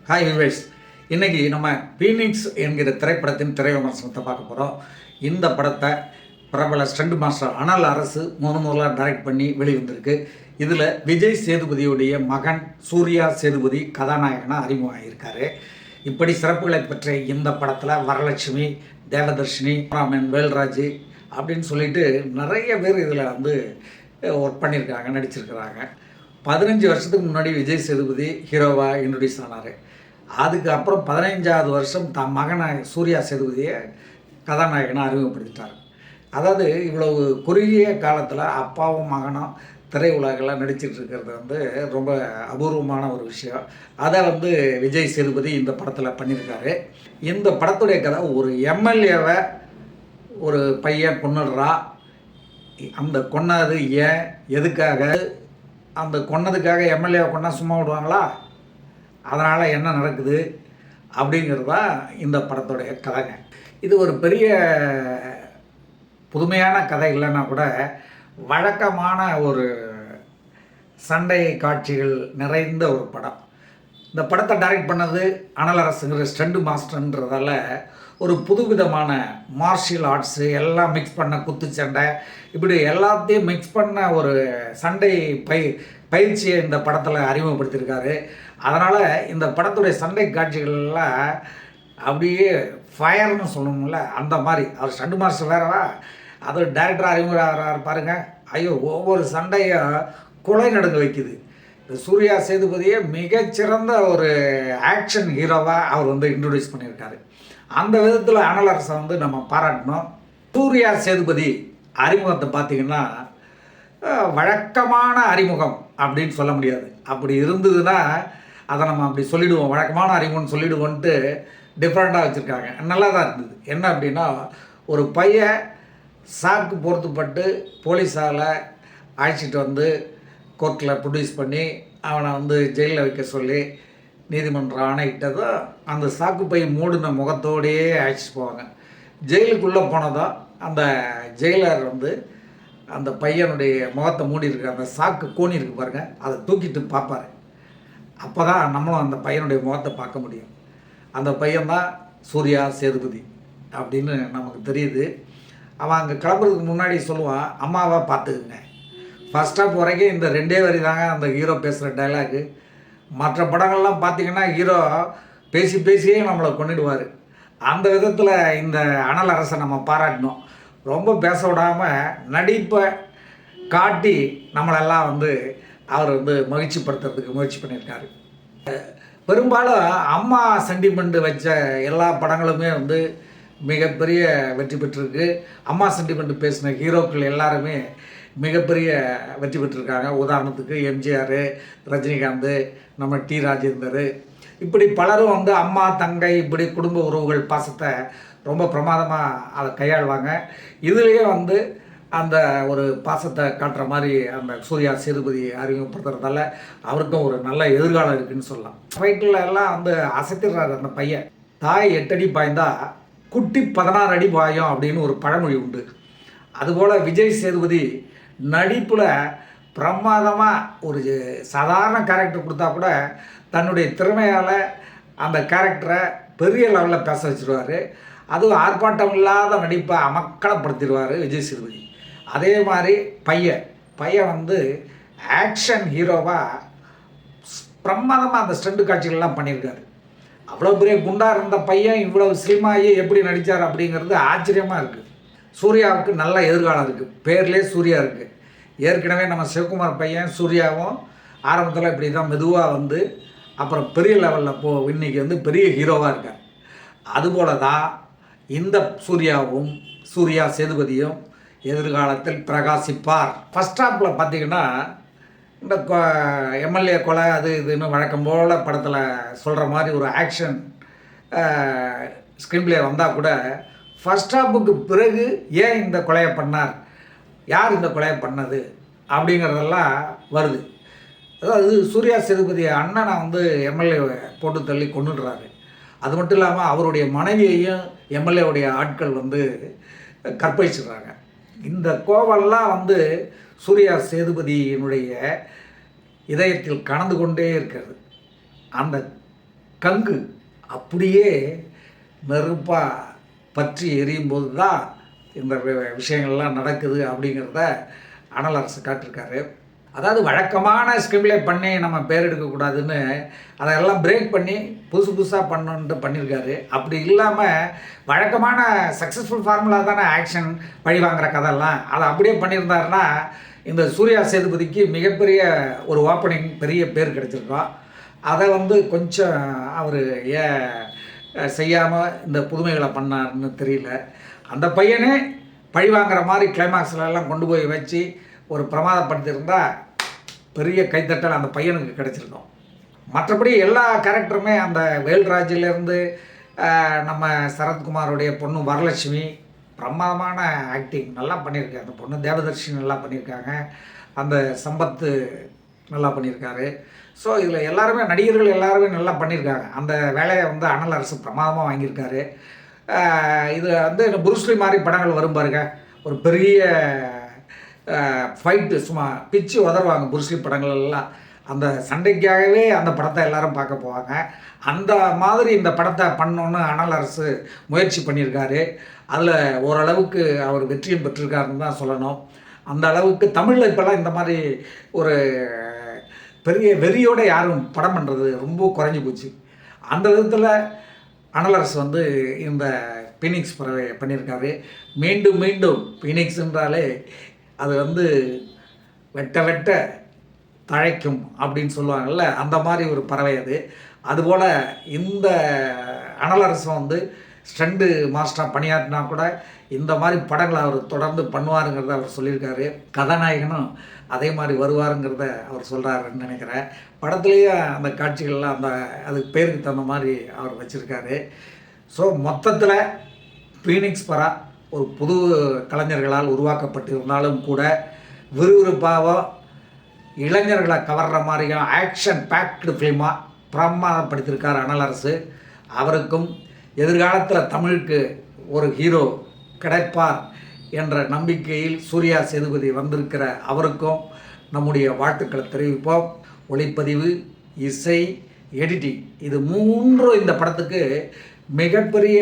Hi விவேஷ். இன்றைக்கி நம்ம Phoenix என்கிற திரைப்படத்தின் திரை விமர்சனத்தை பார்க்க போகிறோம். இந்த படத்தை பிரபல ஸ்டண்ட் மாஸ்டர் அனல் அரசு முதலாக டைரக்ட் பண்ணி வெளிவந்திருக்கு. இதில் விஜய் சேதுபதியுடைய மகன் சூர்யா சேதுபதி கதாநாயகனாக அறிமுகமாகியிருக்காரு. இப்படி சிறப்புகளை பெற்ற இந்த படத்தில் வரலட்சுமி, தேவதர்ஷினி, ராமன், வேல்ராஜ் அப்படின்னு சொல்லிட்டு நிறைய பேர் இதில் ஒர்க் பண்ணியிருக்காங்க, நடிச்சிருக்கிறாங்க. 15 வருஷத்துக்கு முன்னாடி விஜய் சேதுபதி ஹீரோவாக இன்ட்ரடியூஸ் ஆனார். அதுக்கப்புறம் 15வது வருஷம் தன் மகனை சூர்யா சேதுபதியை கதாநாயகனாக அறிமுகப்படுத்திட்டார். அதாவது இவ்வளவு குறுகிய காலத்தில் அப்பாவும் மகனும் திரை உலகில் நடிச்சிட்டு இருக்கிறது ரொம்ப அபூர்வமான ஒரு விஷயம். அதை விஜய் சேதுபதி இந்த படத்தில் பண்ணியிருக்காரு. இந்த படத்துடைய கதை, ஒரு எம்எல்ஏவை ஒரு பையன் கொன்னுடுறா. அந்த கொன்னது ஏன், எதுக்காக, அந்த கொன்னதுக்காக எம்எல்ஏவை கொண்டா சும்மா விடுவாங்களா, அதனால் என்ன நடக்குது அப்படிங்கிறது தான் இந்த படத்துடைய கதைங்க. இது ஒரு பெரிய புதுமையான கதை இல்லைன்னா கூட வழக்கமான ஒரு சண்டை காட்சிகள் நிறைந்த ஒரு படம். இந்த படத்தை டைரக்ட் பண்ணது அனல் அரசுங்கிற ஸ்டண்ட் மாஸ்டர்ன்றதால ஒரு புதுவிதமான மார்ஷியல் ஆர்ட்ஸு எல்லாம் மிக்ஸ் பண்ண, குத்துச்சண்டை, இப்படி எல்லாத்தையும் மிக்ஸ் பண்ண ஒரு சண்டை பயிற்சியை இந்த படத்தில் அறிமுகப்படுத்தியிருக்காரு. அதனால் இந்த படத்துடைய சண்டை காட்சிகள்லாம் அப்படியே ஃபயர்னு சொல்லணும்ல, அந்த மாதிரி. அவர் ஸ்டண்ட் மாஸ்டர் வேறவா, அது டைரக்டர் அறிமுகம் பாருங்கள். ஐயோ, ஒவ்வொரு சண்டையும் கொலை நடந்து வைக்குது. இந்த சூர்யா சேதுபதியை மிகச்சிறந்த ஒரு ஆக்ஷன் ஹீரோவாக அவர் இன்ட்ரடியூஸ் பண்ணியிருக்காரு. அந்த விதத்தில் அனல் அரசை நம்ம பாராட்டணும். சூர்யா சேதுபதி அறிமுகத்தை பார்த்திங்கன்னா வழக்கமான அறிமுகம் அப்படின்னு சொல்ல முடியாது. அப்படி இருந்ததுன்னா அதை நம்ம அப்படி சொல்லிவிடுவோம், வழக்கமான அறிமுகம்னு சொல்லிவிடுவோன்ட்டு டிஃப்ரெண்ட்டாக வச்சுருக்காங்க. நல்லா தான் இருந்தது. என்ன அப்படின்னா, ஒரு பையன் சாக்கு பொறுத்துப்பட்டு போலீஸால் அழைச்சிட்டு கோர்ட்டில் ப்ரொடியூஸ் பண்ணி அவனை ஜெயிலில் வைக்க சொல்லி நீதிமன்றம் ஆணையிட்டதும் அந்த சாக்கு பை மூடின முகத்தோடையே அழைச்சிட்டு போவாங்க. ஜெயிலுக்குள்ளே போனதும் அந்த ஜெயிலர் அந்த பையனுடைய முகத்தை மூடி இருக்க அந்த சாக்கு கோணி இருக்கு பாருங்கள், அதை தூக்கிட்டு பார்ப்பார். அப்போ தான் நம்மளும் அந்த பையனுடைய முகத்தை பார்க்க முடியும். அந்த பையன்தான் சூர்யா சேதுபதி அப்படின்னு நமக்கு தெரியுது. அவன் அங்கே கிளம்புறதுக்கு முன்னாடி சொல்லுவான், அம்மாவை பார்த்துக்குங்க. ஃபஸ்ட் ஹாஃப் வரைக்கும் இந்த 2 வரி தாங்க அந்த ஹீரோ பேசுகிற டைலாகு. மற்ற படங்கள்லாம் பார்த்திங்கன்னா ஹீரோ பேசியே நம்மளை கொண்டுடுவார். அந்த விதத்தில் இந்த அனல் அரசை நம்ம பாராட்டணும். ரொம்ப பேச விடாமல் நடிப்பை காட்டி நம்மளெல்லாம் அவர் மகிழ்ச்சிப்படுத்துறதுக்கு முயற்சி பண்ணியிருக்காரு. பெரும்பாலும் அம்மா சென்டிமெண்ட் வச்ச எல்லா படங்களுமே மிகப்பெரிய வெற்றி பெற்றிருக்கு. அம்மா சென்டிமெண்ட் பேசின ஹீரோக்கள் எல்லாருமே மிகப்பெரிய வெற்றி பெற்றிருக்காங்க. உதாரணத்துக்கு எம்ஜிஆர், ரஜினிகாந்த், நம்ம டி ராஜேந்தர், இப்படி பலரும் அம்மா, தங்கை, இப்படி குடும்ப உறவுகள் பாசத்தை ரொம்ப பிரமாதமாக அதை கையாளுவாங்க. இதுலேயே அந்த ஒரு பாசத்தை காட்டுற மாதிரி அந்த சூர்யா சேதுபதி அறிமுகப்படுத்துறதால அவருக்கும் ஒரு நல்ல எதிர்காலம் இருக்குதுன்னு சொல்லலாம். ஃபைட்டில் எல்லாம் அசைத்திடுறாரு அந்த பையன். தாய் 8 அடி பாய்ந்தா குட்டி 16 அடி பாயும் அப்படின்னு ஒரு பழமொழி உண்டு. அதுபோல் விஜய் சேதுபதி நடிப்பில் பிரமாதமாக ஒரு சாதாரண கேரக்டர் கொடுத்தா கூட தன்னுடைய திறமையால் அந்த கேரக்டரை பெரிய லெவலில் பேச வச்சுருவார். அதுவும் ஆர்ப்பாட்டம் இல்லாத நடிப்பை அமக்கலப்படுத்திடுவார் விஜய் சேதுபதி. அதே மாதிரி பையன் ஆக்ஷன் ஹீரோவாக பிரமாதமாக அந்த ஸ்டண்ட் காட்சிகள்லாம் பண்ணியிருக்காரு. அவ்வளோ பெரிய குண்டா இருந்த பையன் இவ்வளோ ஸ்லிமாகி எப்படி நடித்தார் அப்படிங்கிறது ஆச்சரியமாக இருக்குது. சூர்யாவுக்கு நல்ல எதிர்காலம் இருக்குது. பேர்லேயே சூர்யா இருக்குது. ஏற்கனவே நம்ம சிவகுமார் பையன் சூர்யாவும் ஆரம்பத்தில் இப்படி தான் மெதுவாக அப்புறம் பெரிய லெவலில் இன்றைக்கி பெரிய ஹீரோவாக இருக்கார். அதுபோல தான் இந்த சூர்யாவும், சூர்யா சேதுபதியும் எதிர்காலத்தில் பிரகாசிப்பார். ஃபஸ்ட் ஹாஃபில் பார்த்திங்கன்னா இந்த எம்எல்ஏ கொலை அது இதுன்னு வழக்கம் போல் படத்தில் சொல்கிற மாதிரி ஒரு ஆக்ஷன் ஸ்க்ரீன் பிளே வந்தால் கூட ஃபஸ்ட் ஹாஃபுக்கு பிறகு ஏன் இந்த கொலையை பண்ணார், யார் இந்த கொலையை பண்ணது அப்படிங்கிறதெல்லாம் வருது. அதாவது சூர்யா சேதுபதி அண்ணனை எம்எல்ஏ போட்டு தள்ளி கொண்டுடுறாரு. அது மட்டும் இல்லாமல் அவருடைய மனைவியையும் எம்எல்ஏவுடைய ஆட்கள் கற்பழிச்சிடுறாங்க. இந்த கோவெல்லாம் சூர்யா சேதுபதியினுடைய இதயத்தில் கலந்து கொண்டே இருக்கிறது. அந்த கங்கு அப்படியே நெருப்பாக பற்றி எரியும் போது தான் இந்த விஷயங்கள்லாம் நடக்குது அப்படிங்கிறத அனல் அரசு காட்டிருக்காரு. அதாவது வழக்கமான ஸ்கிரிப்ட்லே பண்ணி நம்ம பேர் எடுக்கக்கூடாதுன்னு அதெல்லாம் பிரேக் பண்ணி புதுசாக பண்ணணுன்ட்டு பண்ணியிருக்காரு. அப்படி இல்லாமல் வழக்கமான சக்ஸஸ்ஃபுல் ஃபார்முலா தானே ஆக்ஷன் பழி வாங்குகிற கதையெல்லாம், அதை அப்படியே பண்ணியிருந்தாருன்னா இந்த சூர்யா சேதுபதிக்கு மிகப்பெரிய ஒரு ஓப்பனிங் பெரிய பேர் கிடச்சிருக்கோம். அதை கொஞ்சம் அவர் ஏன் செய்யாமல் இந்த புதுமைகளை பண்ணார்னு தெரியல. அந்த பையனே பழி வாங்குற மாதிரி கிளைமாக்ஸ்லாம் கொண்டு போய் வச்சு ஒரு பிரமாதப்படுத்தியிருந்தால் பெரிய கைத்தட்டல் அந்த பையனுக்கு கிடச்சிருக்கும். மற்றபடி எல்லா கேரக்டருமே அந்த வேல்ராஜிலேருந்து நம்ம சரத்குமாரோடைய பொண்ணு வரலட்சுமி பிரமாதமான ஆக்டிங் நல்லா பண்ணியிருக்காங்க. அந்த பொண்ணு தேவதர்ஷினி நல்லா பண்ணியிருக்காங்க. அந்த சம்பத்து நல்லா பண்ணியிருக்காரு. ஸோ இதில் எல்லாருமே நடிகர்கள் எல்லாருமே நல்லா பண்ணியிருக்காங்க. அந்த வேலையை அனல் அரசு பிரமாதமாக வாங்கியிருக்காரு. இது புருஸ்லி மாதிரி படங்கள் வரும் பாருங்க, ஒரு பெரிய ஃபைட்டு சும்மா பிச்சு உதறுவாங்க புருஸ்லி படங்கள் எல்லாம். அந்த சண்டைக்காகவே அந்த படத்தை எல்லாரும் பார்க்க போவாங்க. அந்த மாதிரி இந்த படத்தை பண்ணணுன்னு அனல் அரசு முயற்சி பண்ணியிருக்காரு. அதில் ஓரளவுக்கு அவர் வெற்றியும் பெற்றிருக்காருன்னு தான் சொல்லணும். அந்த அளவுக்கு தமிழில் இப்போல்லாம் இந்த மாதிரி ஒரு பெரிய வெறியோடு யாரும் படம் பண்ணுறது ரொம்ப குறைஞ்சி போச்சு. அந்த விதத்தில் அனல் அரசு இந்த பீனிக்ஸ் பறவை பண்ணியிருக்காரு. மீண்டும் மீண்டும் பீனிக்ஸ் என்றாலே அது வெட்ட வெட்ட தழைக்கும் அப்படின்னு சொல்லுவாங்கள்ல, அந்த மாதிரி ஒரு பறவை அது. அதுபோல் இந்த அனல் அரசு ஸ்டண்டு மாஸ்டராக பணியாற்றினா கூட இந்த மாதிரி படங்களை அவர் தொடர்ந்து பண்ணுவாருங்கிறத அவர் சொல்லியிருக்காரு. கதாநாயகனும் அதே மாதிரி வருவாருங்கிறத அவர் சொல்கிறாருன்னு நினைக்கிறேன். படத்துலேயே அந்த காட்சிகள்லாம் அதுக்கு பேருக்கு தகுந்த மாதிரி அவர் வச்சுருக்காரு. ஸோ மொத்தத்தில் பீனிக்ஸ் பறா ஒரு புது கலைஞர்களால் உருவாக்கப்பட்டிருந்தாலும் கூட விறுவிறுப்பாக இளைஞர்களை கவர்ற மாதிரியும் ஆக்ஷன் பேக்டு ஃபிலிமாக பிரமாதப்படுத்தியிருக்கார் அனல் அரசு. அவருக்கும் எதிர்காலத்தில் தமிழுக்கு ஒரு ஹீரோ கிடைப்பார் என்ற நம்பிக்கையில் சூர்யா சேதுபதி வந்திருக்கிற அவருக்கும் நம்முடைய வாழ்த்துக்களை தெரிவிப்போம். ஒளிப்பதிவு, இசை, எடிட்டிங் இது மூன்றும் இந்த படத்துக்கு மிகப்பெரிய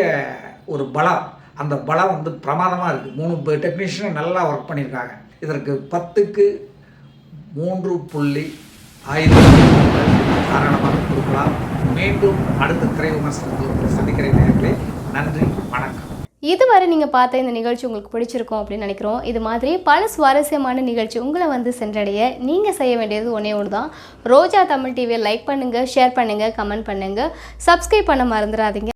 ஒரு பலம். அந்த பலம் பிரமாதமாக இருக்குது. 3 டெக்னீஷியனும் நல்லா ஒர்க் பண்ணியிருக்காங்க. இதற்கு 10க்கு 3.5 காரணமாக கொடுக்கலாம். மீண்டும் அடுத்த திரை விமர்சனத்தில் சந்திக்கிற நேரங்களே, நன்றி, வணக்கம். இதுவரை நீங்கள் பார்த்த இந்த நிகழ்ச்சி உங்களுக்கு பிடிச்சிருக்கும் அப்படின்னு நினைக்கிறோம். இது மாதிரி பல சுவாரஸ்யமான நிகழ்ச்சி உங்களை சென்றடைய நீங்கள் செய்ய வேண்டியது ஒன்று தான். ரோஜா தமிழ் டிவியை லைக் பண்ணுங்கள், ஷேர் பண்ணுங்கள், கமெண்ட் பண்ணுங்கள், சப்ஸ்கிரைப் பண்ண மறந்துடாதீங்க.